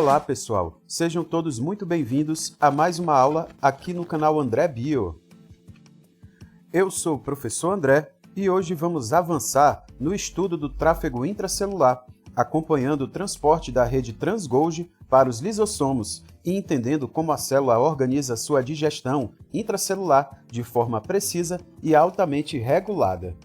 Olá pessoal, sejam todos muito bem-vindos a mais uma aula aqui no canal André Bio. Eu sou o professor André e hoje vamos avançar no estudo do tráfego intracelular, acompanhando o transporte da rede Trans-Golgi para os lisossomos e entendendo como a célula organiza sua digestão intracelular de forma precisa e altamente regulada.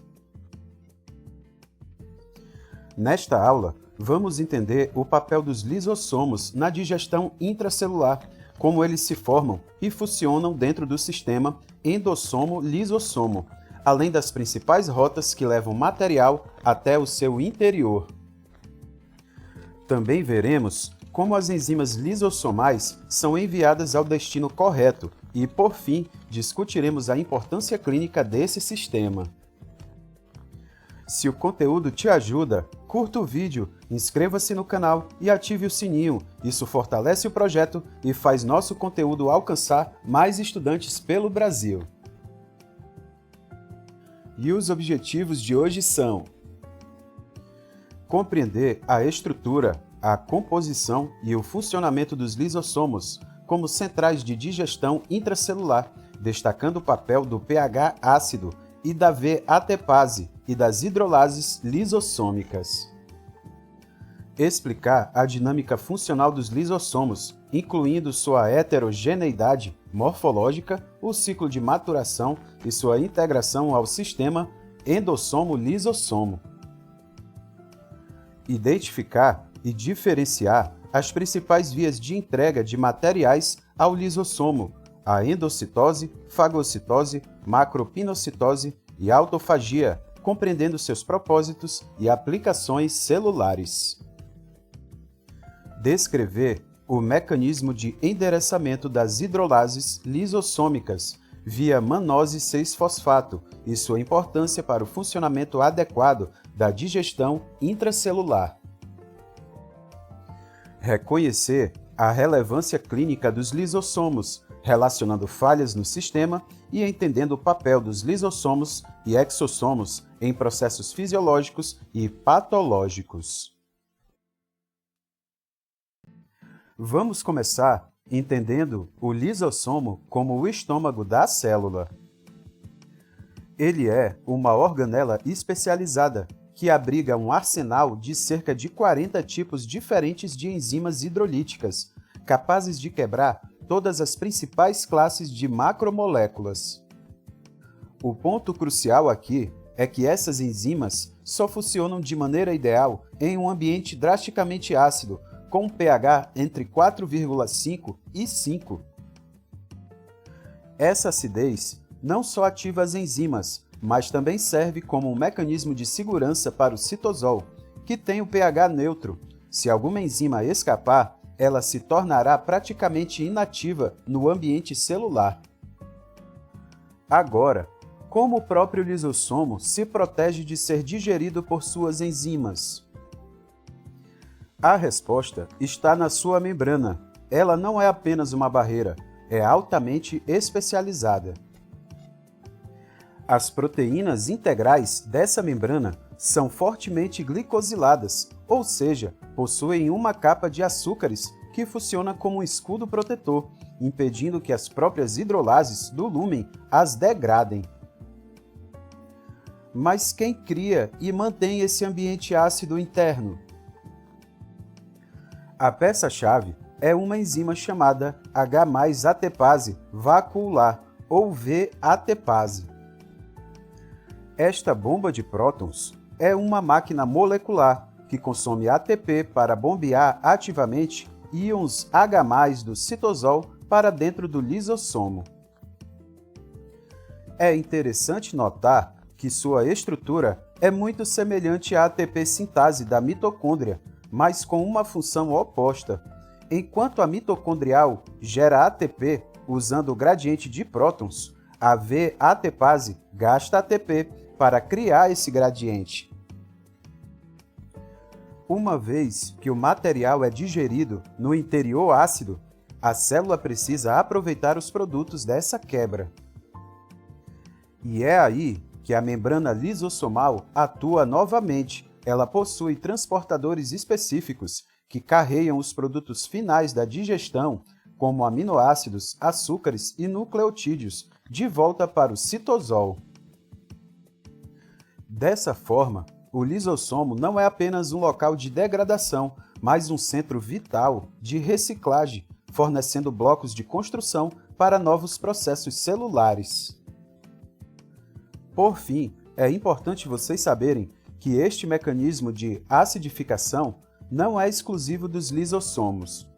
Nesta aula, vamos entender o papel dos lisossomos na digestão intracelular, como eles se formam e funcionam dentro do sistema endossomo-lisossomo, além das principais rotas que levam material até o seu interior. Também veremos como as enzimas lisossomais são enviadas ao destino correto e, por fim, discutiremos a importância clínica desse sistema. Se o conteúdo te ajuda, curta o vídeo, inscreva-se no canal e ative o sininho. Isso fortalece o projeto e faz nosso conteúdo alcançar mais estudantes pelo Brasil. E os objetivos de hoje são: compreender a estrutura, a composição e o funcionamento dos lisossomos como centrais de digestão intracelular, destacando o papel do pH ácido e da V-atepase e das hidrolases lisossômicas. Explicar a dinâmica funcional dos lisossomos, incluindo sua heterogeneidade morfológica, o ciclo de maturação e sua integração ao sistema endossomo-lisossomo. Identificar e diferenciar as principais vias de entrega de materiais ao lisossomo, a endocitose, fagocitose, macropinocitose e autofagia, compreendendo seus propósitos e aplicações celulares. Descrever o mecanismo de endereçamento das hidrolases lisossômicas via mannose 6-fosfato e sua importância para o funcionamento adequado da digestão intracelular. Reconhecer a relevância clínica dos lisossomos, relacionando falhas no sistema e entendendo o papel dos lisossomos e exossomos em processos fisiológicos e patológicos. Vamos começar entendendo o lisossomo como o estômago da célula. Ele é uma organela especializada que abriga um arsenal de cerca de 40 tipos diferentes de enzimas hidrolíticas, capazes de quebrar todas as principais classes de macromoléculas. O ponto crucial aqui é que essas enzimas só funcionam de maneira ideal em um ambiente drasticamente ácido, com um pH entre 4,5 e 5. Essa acidez não só ativa as enzimas, mas também serve como um mecanismo de segurança para o citosol, que tem o pH neutro. Se alguma enzima escapar, ela se tornará praticamente inativa no ambiente celular. Agora, como o próprio lisossomo se protege de ser digerido por suas enzimas? A resposta está na sua membrana. Ela não é apenas uma barreira, é altamente especializada. As proteínas integrais dessa membrana são fortemente glicosiladas, ou seja, possuem uma capa de açúcares que funciona como um escudo protetor, impedindo que as próprias hidrolases do lúmen as degradem. Mas quem cria e mantém esse ambiente ácido interno? A peça-chave é uma enzima chamada H+-atepase vacuolar, ou V-atepase. Esta bomba de prótons é uma máquina molecular que consome ATP para bombear ativamente íons H+ do citosol para dentro do lisossomo. É interessante notar que sua estrutura é muito semelhante à ATP sintase da mitocôndria, mas com uma função oposta. Enquanto a mitocondrial gera ATP usando o gradiente de prótons, a V-atepase gasta ATP para criar esse gradiente. Uma vez que o material é digerido no interior ácido, a célula precisa aproveitar os produtos dessa quebra. E é aí que a membrana lisossomal atua novamente. Ela possui transportadores específicos que carregam os produtos finais da digestão, como aminoácidos, açúcares e nucleotídeos, de volta para o citosol. Dessa forma, o lisossomo não é apenas um local de degradação, mas um centro vital de reciclagem, fornecendo blocos de construção para novos processos celulares. Por fim, é importante vocês saberem que este mecanismo de acidificação não é exclusivo dos lisossomos.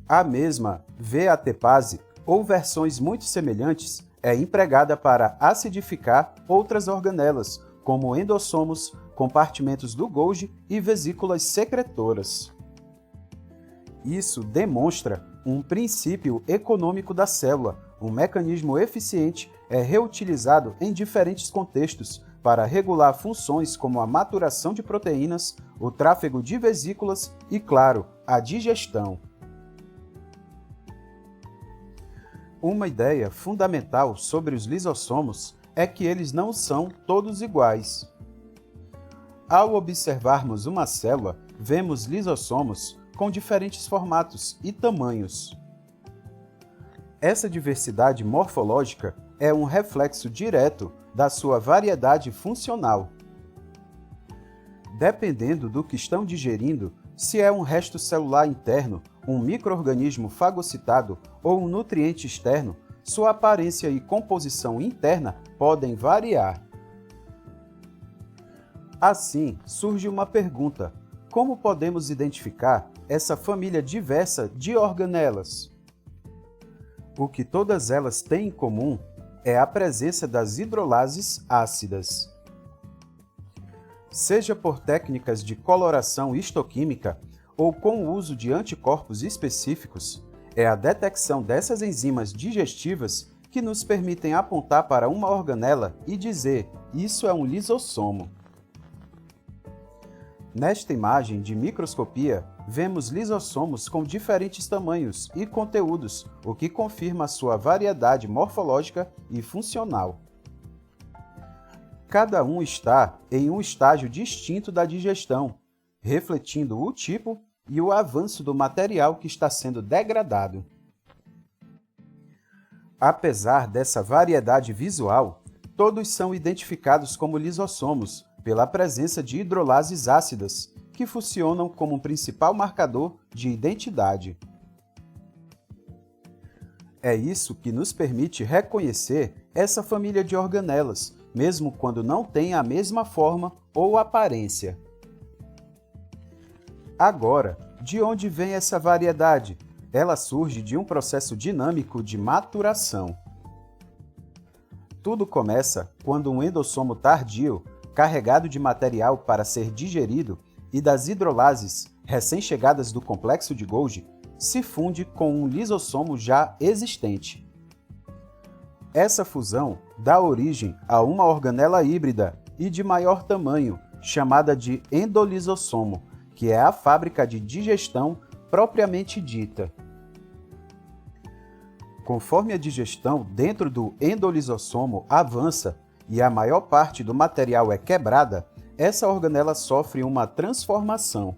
A mesma VATPase, ou versões muito semelhantes, é empregada para acidificar outras organelas, como endossomos, compartimentos do Golgi e vesículas secretoras. Isso demonstra um princípio econômico da célula. Um mecanismo eficiente é reutilizado em diferentes contextos para regular funções como a maturação de proteínas, o tráfego de vesículas e, claro, a digestão. Uma ideia fundamental sobre os lisossomos é que eles não são todos iguais. Ao observarmos uma célula, vemos lisossomos com diferentes formatos e tamanhos. Essa diversidade morfológica é um reflexo direto da sua variedade funcional. Dependendo do que estão digerindo, se é um resto celular interno, um micro-organismo fagocitado ou um nutriente externo, sua aparência e composição interna podem variar. Assim, surge uma pergunta: como podemos identificar essa família diversa de organelas? O que todas elas têm em comum é a presença das hidrolases ácidas. Seja por técnicas de coloração histoquímica ou com o uso de anticorpos específicos, é a detecção dessas enzimas digestivas que nos permitem apontar para uma organela e dizer: isso é um lisossomo. Nesta imagem de microscopia, vemos lisossomos com diferentes tamanhos e conteúdos, o que confirma sua variedade morfológica e funcional. Cada um está em um estágio distinto da digestão, refletindo o tipo e o avanço do material que está sendo degradado. Apesar dessa variedade visual, todos são identificados como lisossomos pela presença de hidrolases ácidas, que funcionam como um principal marcador de identidade. É isso que nos permite reconhecer essa família de organelas, mesmo quando não tem a mesma forma ou aparência. Agora, de onde vem essa variedade? Ela surge de um processo dinâmico de maturação. Tudo começa quando um endossomo tardio, carregado de material para ser digerido, e das hidrolases, recém-chegadas do complexo de Golgi, se funde com um lisossomo já existente. Essa fusão dá origem a uma organela híbrida e de maior tamanho, chamada de endolisossomo, que é a fábrica de digestão propriamente dita. Conforme a digestão dentro do endolisossomo avança e a maior parte do material é quebrada, essa organela sofre uma transformação.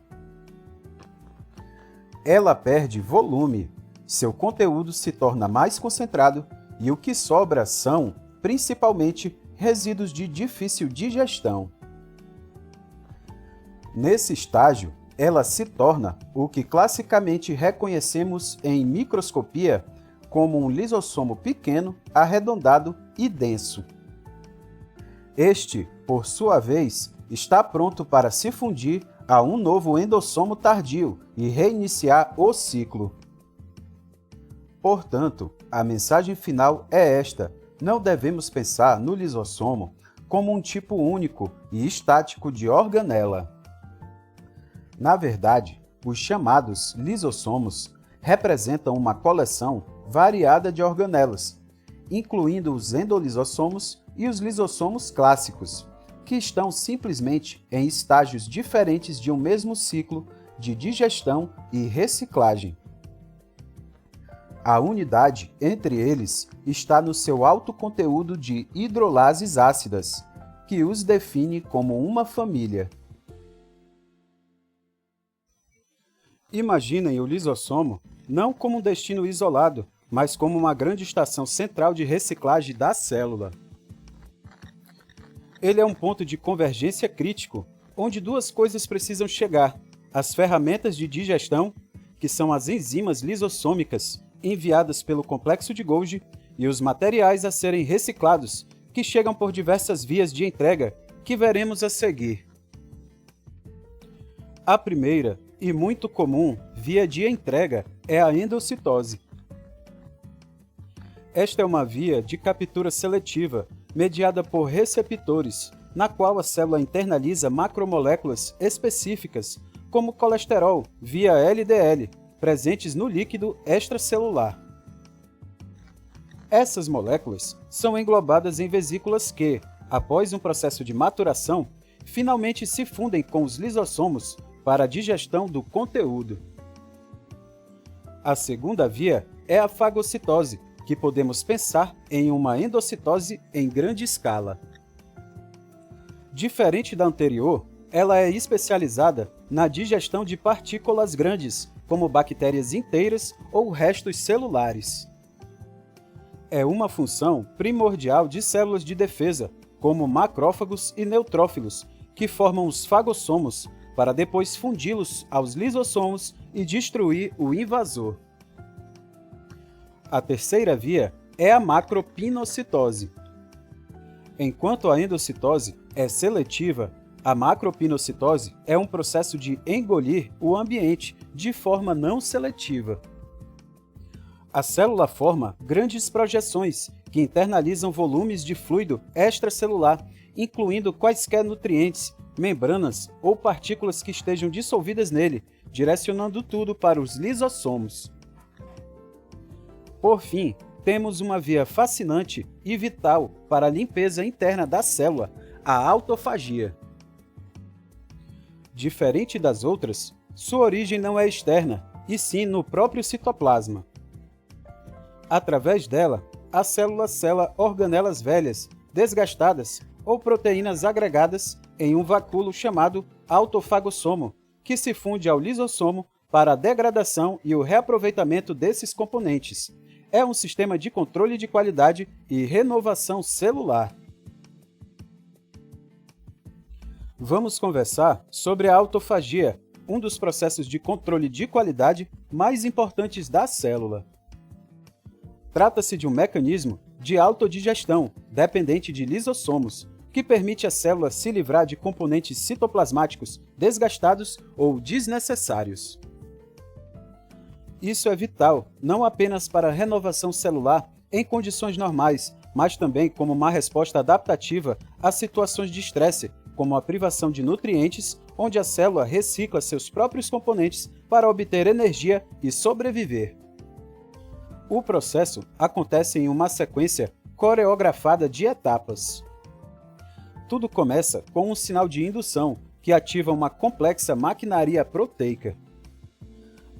Ela perde volume, seu conteúdo se torna mais concentrado e o que sobra são, principalmente, resíduos de difícil digestão. Nesse estágio, ela se torna o que classicamente reconhecemos em microscopia como um lisossomo pequeno, arredondado e denso. Este, por sua vez, está pronto para se fundir a um novo endossomo tardio e reiniciar o ciclo. Portanto, a mensagem final é esta: não devemos pensar no lisossomo como um tipo único e estático de organela. Na verdade, os chamados lisossomos representam uma coleção variada de organelas, incluindo os endolisossomos e os lisossomos clássicos, que estão simplesmente em estágios diferentes de um mesmo ciclo de digestão e reciclagem. A unidade entre eles está no seu alto conteúdo de hidrolases ácidas, que os define como uma família. Imaginem o lisossomo não como um destino isolado, mas como uma grande estação central de reciclagem da célula. Ele é um ponto de convergência crítico, onde duas coisas precisam chegar: as ferramentas de digestão, que são as enzimas lisossômicas enviadas pelo complexo de Golgi, e os materiais a serem reciclados, que chegam por diversas vias de entrega, que veremos a seguir. A primeira, e muito comum, via de entrega é a endocitose. Esta é uma via de captura seletiva, mediada por receptores, na qual a célula internaliza macromoléculas específicas, como colesterol, via LDL, presentes no líquido extracelular. Essas moléculas são englobadas em vesículas que, após um processo de maturação, finalmente se fundem com os lisossomos para a digestão do conteúdo. A segunda via é a fagocitose, que podemos pensar em uma endocitose em grande escala. Diferente da anterior, ela é especializada na digestão de partículas grandes, como bactérias inteiras ou restos celulares. É uma função primordial de células de defesa, como macrófagos e neutrófilos, que formam os fagossomos, para depois fundi-los aos lisossomos e destruir o invasor. A terceira via é a macropinocitose. Enquanto a endocitose é seletiva, a macropinocitose é um processo de engolir o ambiente de forma não seletiva. A célula forma grandes projeções que internalizam volumes de fluido extracelular, incluindo quaisquer nutrientes, membranas ou partículas que estejam dissolvidas nele, direcionando tudo para os lisossomos. Por fim, temos uma via fascinante e vital para a limpeza interna da célula, a autofagia. Diferente das outras, sua origem não é externa, e sim no próprio citoplasma. Através dela, a célula sela organelas velhas, desgastadas ou proteínas agregadas em um vacúolo chamado autofagossomo, que se funde ao lisossomo para a degradação e o reaproveitamento desses componentes. É um sistema de controle de qualidade e renovação celular. Vamos conversar sobre a autofagia, um dos processos de controle de qualidade mais importantes da célula. Trata-se de um mecanismo de autodigestão, dependente de lisossomos, que permite à célula se livrar de componentes citoplasmáticos desgastados ou desnecessários. Isso é vital, não apenas para a renovação celular em condições normais, mas também como uma resposta adaptativa a situações de estresse, como a privação de nutrientes, onde a célula recicla seus próprios componentes para obter energia e sobreviver. O processo acontece em uma sequência coreografada de etapas. Tudo começa com um sinal de indução, que ativa uma complexa maquinaria proteica.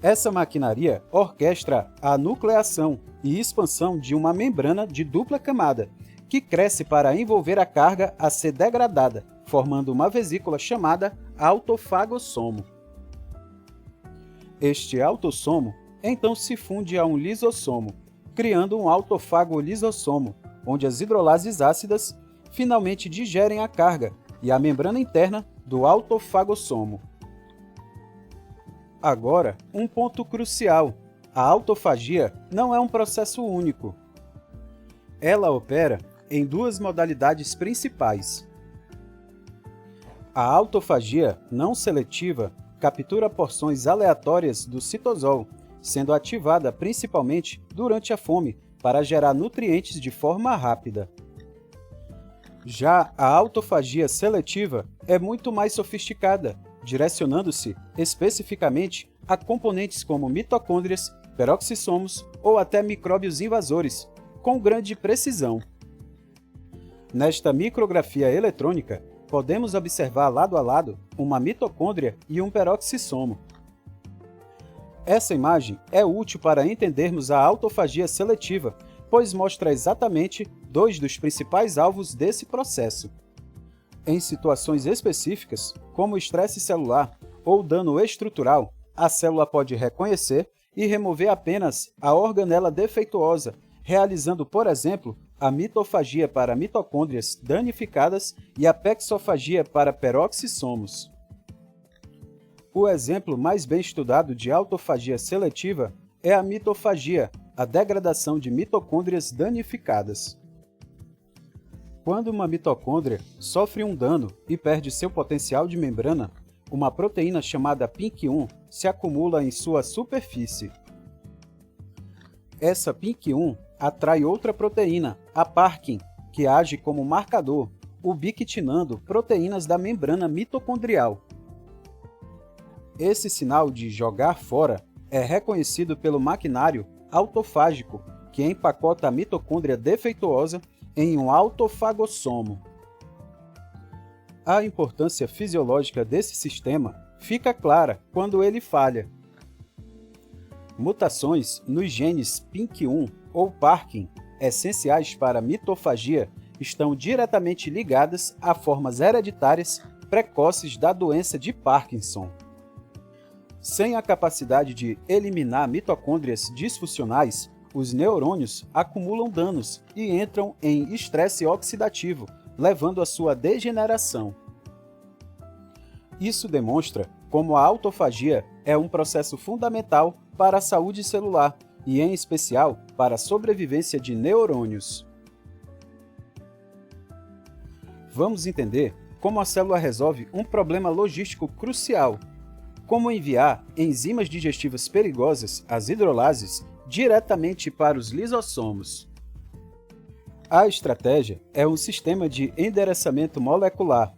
Essa maquinaria orquestra a nucleação e expansão de uma membrana de dupla camada, que cresce para envolver a carga a ser degradada, formando uma vesícula chamada autofagossomo. Este autossomo então se funde a um lisossomo, criando um autofagolisossomo, onde as hidrolases ácidas finalmente digerem a carga e a membrana interna do autofagossomo. Agora, um ponto crucial: a autofagia não é um processo único. Ela opera em duas modalidades principais. A autofagia não seletiva captura porções aleatórias do citosol, sendo ativada principalmente durante a fome para gerar nutrientes de forma rápida. Já a autofagia seletiva é muito mais sofisticada, direcionando-se especificamente a componentes como mitocôndrias, peroxissomos ou até micróbios invasores, com grande precisão. Nesta micrografia eletrônica, podemos observar lado a lado uma mitocôndria e um peroxissomo. Essa imagem é útil para entendermos a autofagia seletiva, pois mostra exatamente dois dos principais alvos desse processo. Em situações específicas, como estresse celular ou dano estrutural, a célula pode reconhecer e remover apenas a organela defeituosa, realizando, por exemplo, a mitofagia para mitocôndrias danificadas e a pexofagia para peroxissomos. O exemplo mais bem estudado de autofagia seletiva é a mitofagia, a degradação de mitocôndrias danificadas. Quando uma mitocôndria sofre um dano e perde seu potencial de membrana, uma proteína chamada PINK1 se acumula em sua superfície. Essa PINK1 atrai outra proteína, a Parkin, que age como marcador, ubiquitinando proteínas da membrana mitocondrial. Esse sinal de jogar fora é reconhecido pelo maquinário autofágico, que empacota a mitocôndria defeituosa em um autofagossomo. A importância fisiológica desse sistema fica clara quando ele falha. Mutações nos genes PINK1 ou Parkin, essenciais para a mitofagia, estão diretamente ligadas a formas hereditárias precoces da doença de Parkinson. Sem a capacidade de eliminar mitocôndrias disfuncionais, os neurônios acumulam danos e entram em estresse oxidativo, levando à sua degeneração. Isso demonstra como a autofagia é um processo fundamental para a saúde celular e, em especial, para a sobrevivência de neurônios. Vamos entender como a célula resolve um problema logístico crucial: como enviar enzimas digestivas perigosas, as hidrolases, diretamente para os lisossomos. A estratégia é um sistema de endereçamento molecular.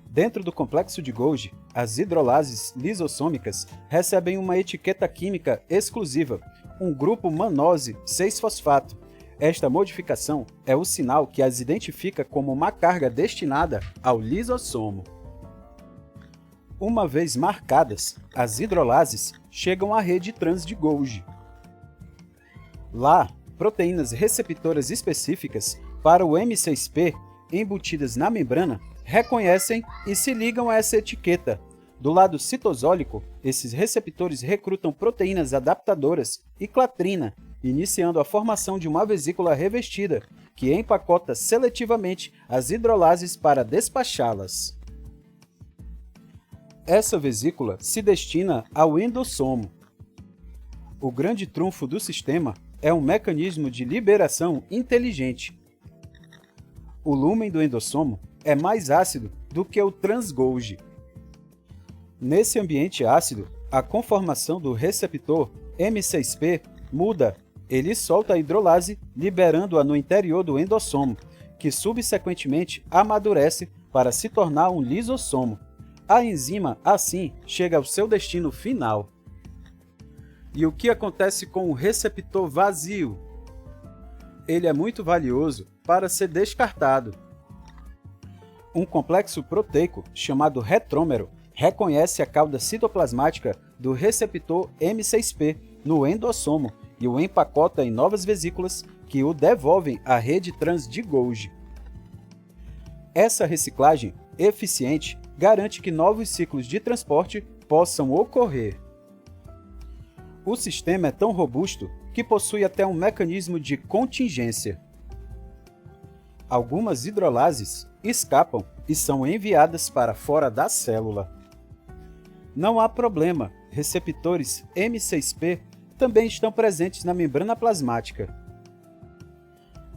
Dentro do complexo de Golgi, as hidrolases lisossômicas recebem uma etiqueta química exclusiva, um grupo mannose 6-fosfato. Esta modificação é o sinal que as identifica como uma carga destinada ao lisossomo. Uma vez marcadas, as hidrolases chegam à rede trans de Golgi. Lá, proteínas receptoras específicas para o M6P, embutidas na membrana, reconhecem e se ligam a essa etiqueta. Do lado citosólico, esses receptores recrutam proteínas adaptadoras e clatrina, iniciando a formação de uma vesícula revestida, que empacota seletivamente as hidrolases para despachá-las. Essa vesícula se destina ao endossomo. O grande trunfo do sistema é um mecanismo de liberação inteligente. O lúmen do endossomo é mais ácido do que o trans-Golgi. Nesse ambiente ácido, a conformação do receptor M6P muda. Ele solta a hidrolase, liberando-a no interior do endossomo, que subsequentemente amadurece para se tornar um lisossomo. A enzima, assim, chega ao seu destino final. E o que acontece com o receptor vazio? Ele é muito valioso para ser descartado. Um complexo proteico chamado retrômero reconhece a cauda citoplasmática do receptor M6P no endossomo e o empacota em novas vesículas que o devolvem à rede trans de Golgi. Essa reciclagem eficiente garante que novos ciclos de transporte possam ocorrer. O sistema é tão robusto que possui até um mecanismo de contingência. Algumas hidrolases escapam e são enviadas para fora da célula. Não há problema, receptores M6P também estão presentes na membrana plasmática.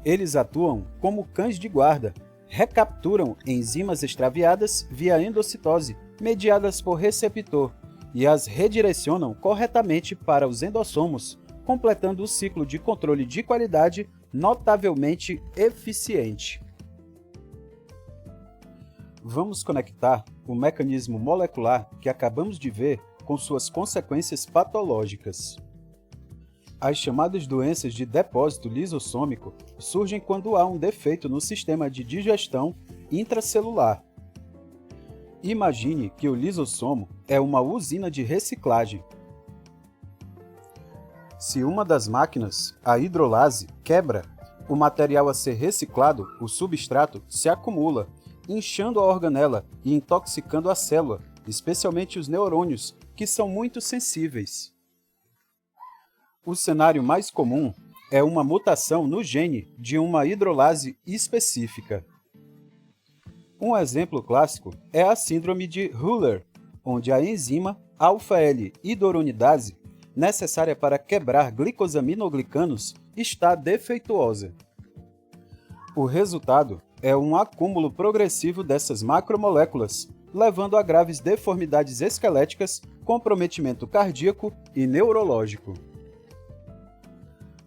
Eles atuam como cães de guarda, recapturam enzimas extraviadas via endocitose, mediadas por receptor, e as redirecionam corretamente para os endossomos, completando o ciclo de controle de qualidade notavelmente eficiente. Vamos conectar o mecanismo molecular que acabamos de ver com suas consequências patológicas. As chamadas doenças de depósito lisossômico surgem quando há um defeito no sistema de digestão intracelular. Imagine que o lisossomo é uma usina de reciclagem. Se uma das máquinas, a hidrolase, quebra, o material a ser reciclado, o substrato, se acumula, inchando a organela e intoxicando a célula, especialmente os neurônios, que são muito sensíveis. O cenário mais comum é uma mutação no gene de uma hidrolase específica. Um exemplo clássico é a síndrome de Hüller, onde a enzima alfa-L-hidroronidase, necessária para quebrar glicosaminoglicanos, está defeituosa. O resultado é um acúmulo progressivo dessas macromoléculas, levando a graves deformidades esqueléticas, comprometimento cardíaco e neurológico.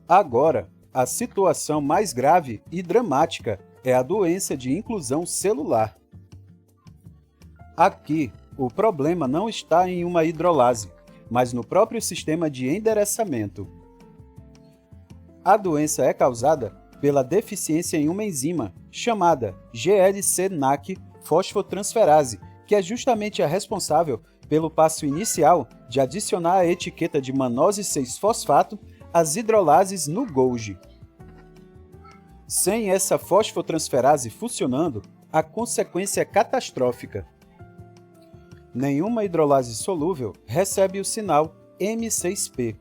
Agora, a situação mais grave e dramática é a doença de inclusão celular. Aqui, o problema não está em uma hidrolase, mas no próprio sistema de endereçamento. A doença é causada pela deficiência em uma enzima chamada GLC-NAC fosfotransferase, que é justamente a responsável pelo passo inicial de adicionar a etiqueta de mannose 6-fosfato às hidrolases no Golgi. Sem essa fosfotransferase funcionando, a consequência é catastrófica. Nenhuma hidrolase solúvel recebe o sinal M6P.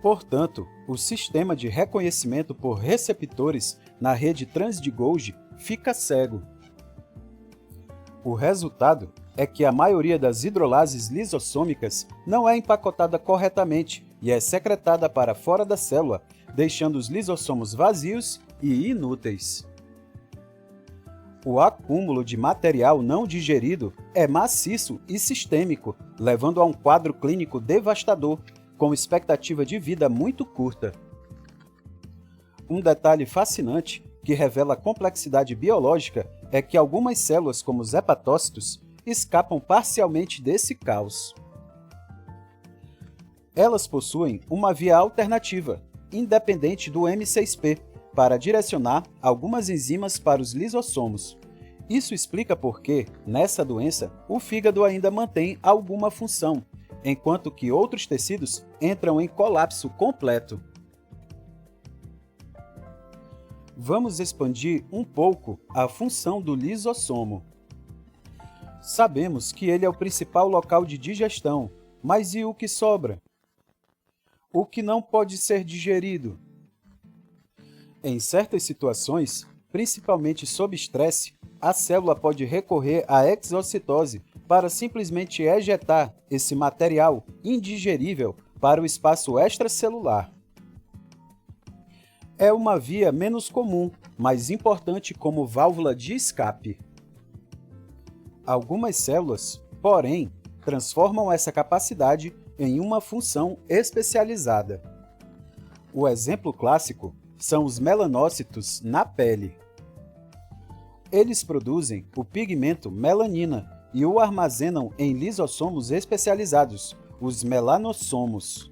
Portanto, o sistema de reconhecimento por receptores na rede trans de Golgi fica cego. O resultado é que a maioria das hidrolases lisossômicas não é empacotada corretamente e é secretada para fora da célula, deixando os lisossomos vazios e inúteis. O acúmulo de material não digerido é maciço e sistêmico, levando a um quadro clínico devastador, com expectativa de vida muito curta. Um detalhe fascinante que revela a complexidade biológica é que algumas células, como os hepatócitos, escapam parcialmente desse caos. Elas possuem uma via alternativa, independente do M6P, para direcionar algumas enzimas para os lisossomos. Isso explica por que, nessa doença, o fígado ainda mantém alguma função, enquanto que outros tecidos entram em colapso completo. Vamos expandir um pouco a função do lisossomo. Sabemos que ele é o principal local de digestão, mas e o que sobra? O que não pode ser digerido? Em certas situações, principalmente sob estresse, a célula pode recorrer à exocitose para simplesmente ejetar esse material indigerível para o espaço extracelular. É uma via menos comum, mas importante como válvula de escape. Algumas células, porém, transformam essa capacidade em uma função especializada. O exemplo clássico são os melanócitos na pele. Eles produzem o pigmento melanina e o armazenam em lisossomos especializados, os melanossomos.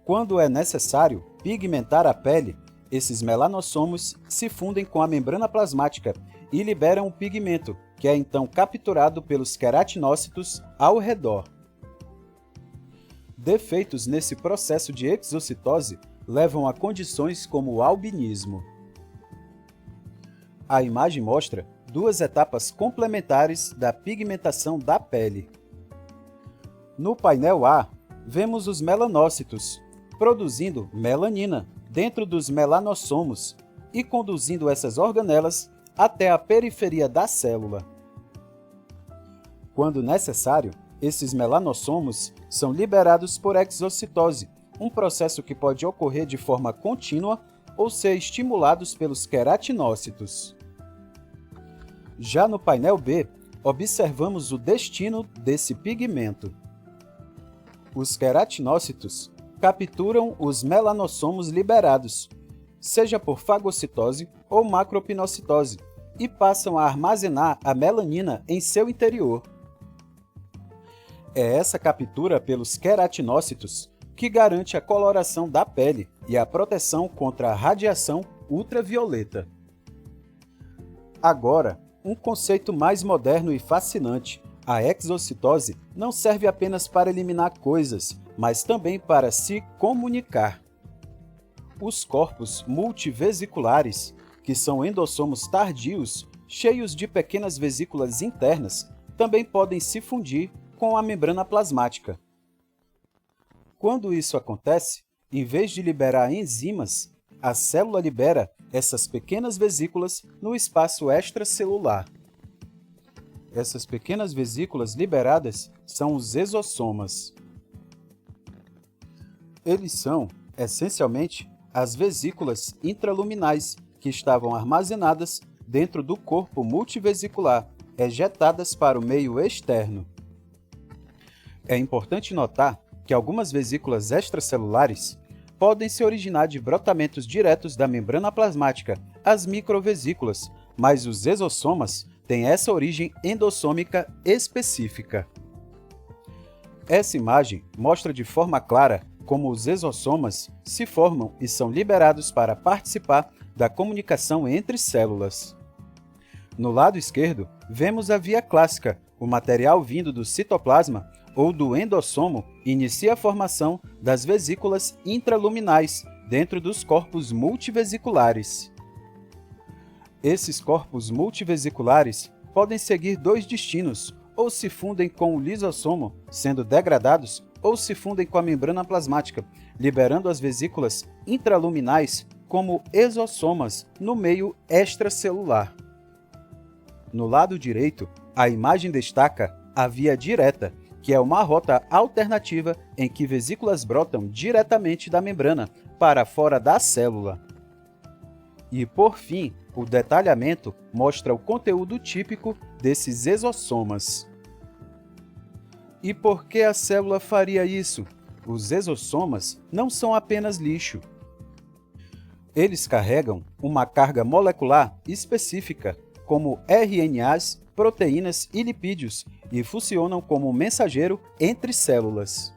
Quando é necessário pigmentar a pele, esses melanossomos se fundem com a membrana plasmática e liberam o pigmento, que é então capturado pelos queratinócitos ao redor. Defeitos nesse processo de exocitose levam a condições como o albinismo. A imagem mostra duas etapas complementares da pigmentação da pele. No painel A, vemos os melanócitos, produzindo melanina dentro dos melanossomos e conduzindo essas organelas até a periferia da célula. Quando necessário, esses melanossomos são liberados por exocitose, um processo que pode ocorrer de forma contínua ou ser estimulados pelos queratinócitos. Já no painel B, observamos o destino desse pigmento. Os queratinócitos capturam os melanossomos liberados, seja por fagocitose ou macropinocitose, e passam a armazenar a melanina em seu interior. É essa captura pelos queratinócitos que garante a coloração da pele e a proteção contra a radiação ultravioleta. Agora, um conceito mais moderno e fascinante. A exocitose não serve apenas para eliminar coisas, mas também para se comunicar. Os corpos multivesiculares, que são endossomos tardios, cheios de pequenas vesículas internas, também podem se fundir com a membrana plasmática. Quando isso acontece, em vez de liberar enzimas, a célula libera essas pequenas vesículas no espaço extracelular. Essas pequenas vesículas liberadas são os exossomas. Eles são, essencialmente, as vesículas intraluminais que estavam armazenadas dentro do corpo multivesicular, ejetadas para o meio externo. É importante notar que algumas vesículas extracelulares podem se originar de brotamentos diretos da membrana plasmática, as microvesículas, mas os exossomas têm essa origem endossômica específica. Essa imagem mostra de forma clara como os exossomas se formam e são liberados para participar da comunicação entre células. No lado esquerdo, vemos a via clássica, o material vindo do citoplasma ou do endossomo inicia a formação das vesículas intraluminais dentro dos corpos multivesiculares. Esses corpos multivesiculares podem seguir dois destinos, ou se fundem com o lisossomo, sendo degradados, ou se fundem com a membrana plasmática, liberando as vesículas intraluminais como exossomas no meio extracelular. No lado direito, a imagem destaca a via direta, que é uma rota alternativa em que vesículas brotam diretamente da membrana para fora da célula. E, por fim, o detalhamento mostra o conteúdo típico desses exossomas. E por que a célula faria isso? Os exossomas não são apenas lixo. Eles carregam uma carga molecular específica, como RNAs, proteínas e lipídios, e funcionam como um mensageiro entre células.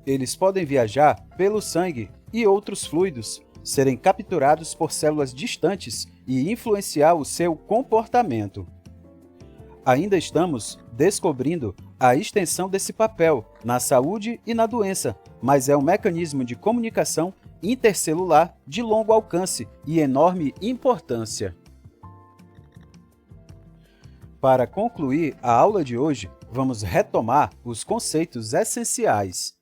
Eles podem viajar pelo sangue e outros fluidos, serem capturados por células distantes e influenciar o seu comportamento. Ainda estamos descobrindo a extensão desse papel na saúde e na doença, mas é um mecanismo de comunicação intercelular de longo alcance e enorme importância. Para concluir a aula de hoje, vamos retomar os conceitos essenciais.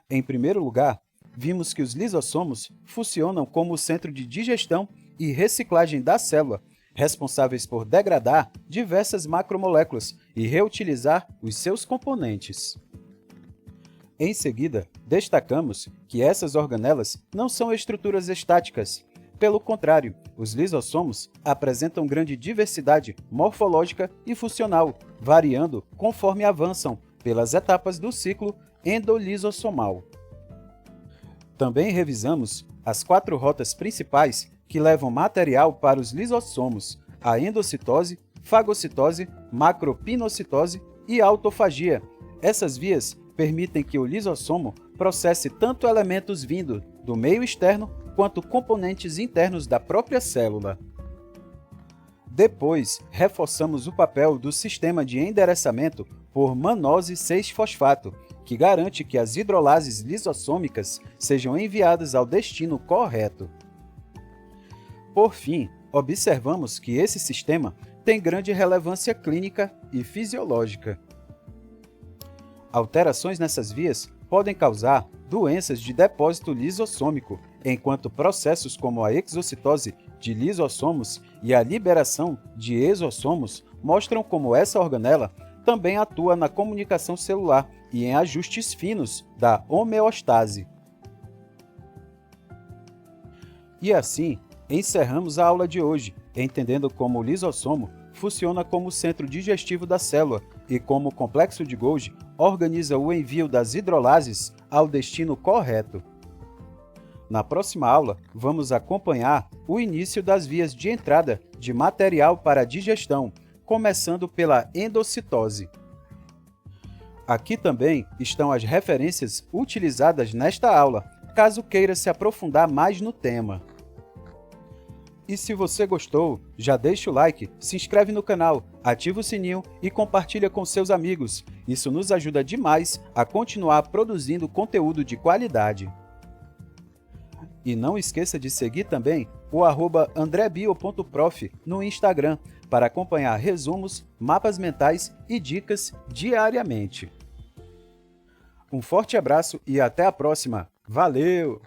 Em primeiro lugar, vimos que os lisossomos funcionam como o centro de digestão e reciclagem da célula, responsáveis por degradar diversas macromoléculas e reutilizar os seus componentes. Em seguida, destacamos que essas organelas não são estruturas estáticas. Pelo contrário, os lisossomos apresentam grande diversidade morfológica e funcional, variando conforme avançam pelas etapas do ciclo endolisossomal. Também revisamos as 4 rotas principais que levam material para os lisossomos: a endocitose, fagocitose, macropinocitose e autofagia. Essas vias permitem que o lisossomo processe tanto elementos vindo do meio externo quanto componentes internos da própria célula. Depois, reforçamos o papel do sistema de endereçamento por mannose 6-fosfato, que garante que as hidrolases lisossômicas sejam enviadas ao destino correto. Por fim, observamos que esse sistema tem grande relevância clínica e fisiológica. Alterações nessas vias podem causar doenças de depósito lisossômico, enquanto processos como a exocitose de lisossomos e a liberação de exossomos mostram como essa organela também atua na comunicação celular e em ajustes finos da homeostase. E assim, encerramos a aula de hoje, entendendo como o lisossomo funciona como centro digestivo da célula e como o complexo de Golgi organiza o envio das hidrolases ao destino correto. Na próxima aula, vamos acompanhar o início das vias de entrada de material para a digestão, começando pela endocitose. Aqui também estão as referências utilizadas nesta aula, caso queira se aprofundar mais no tema. E se você gostou, já deixa o like, se inscreve no canal, ativa o sininho e compartilha com seus amigos. Isso nos ajuda demais a continuar produzindo conteúdo de qualidade. E não esqueça de seguir também o @andrebio.prof no Instagram para acompanhar resumos, mapas mentais e dicas diariamente. Um forte abraço e até a próxima. Valeu!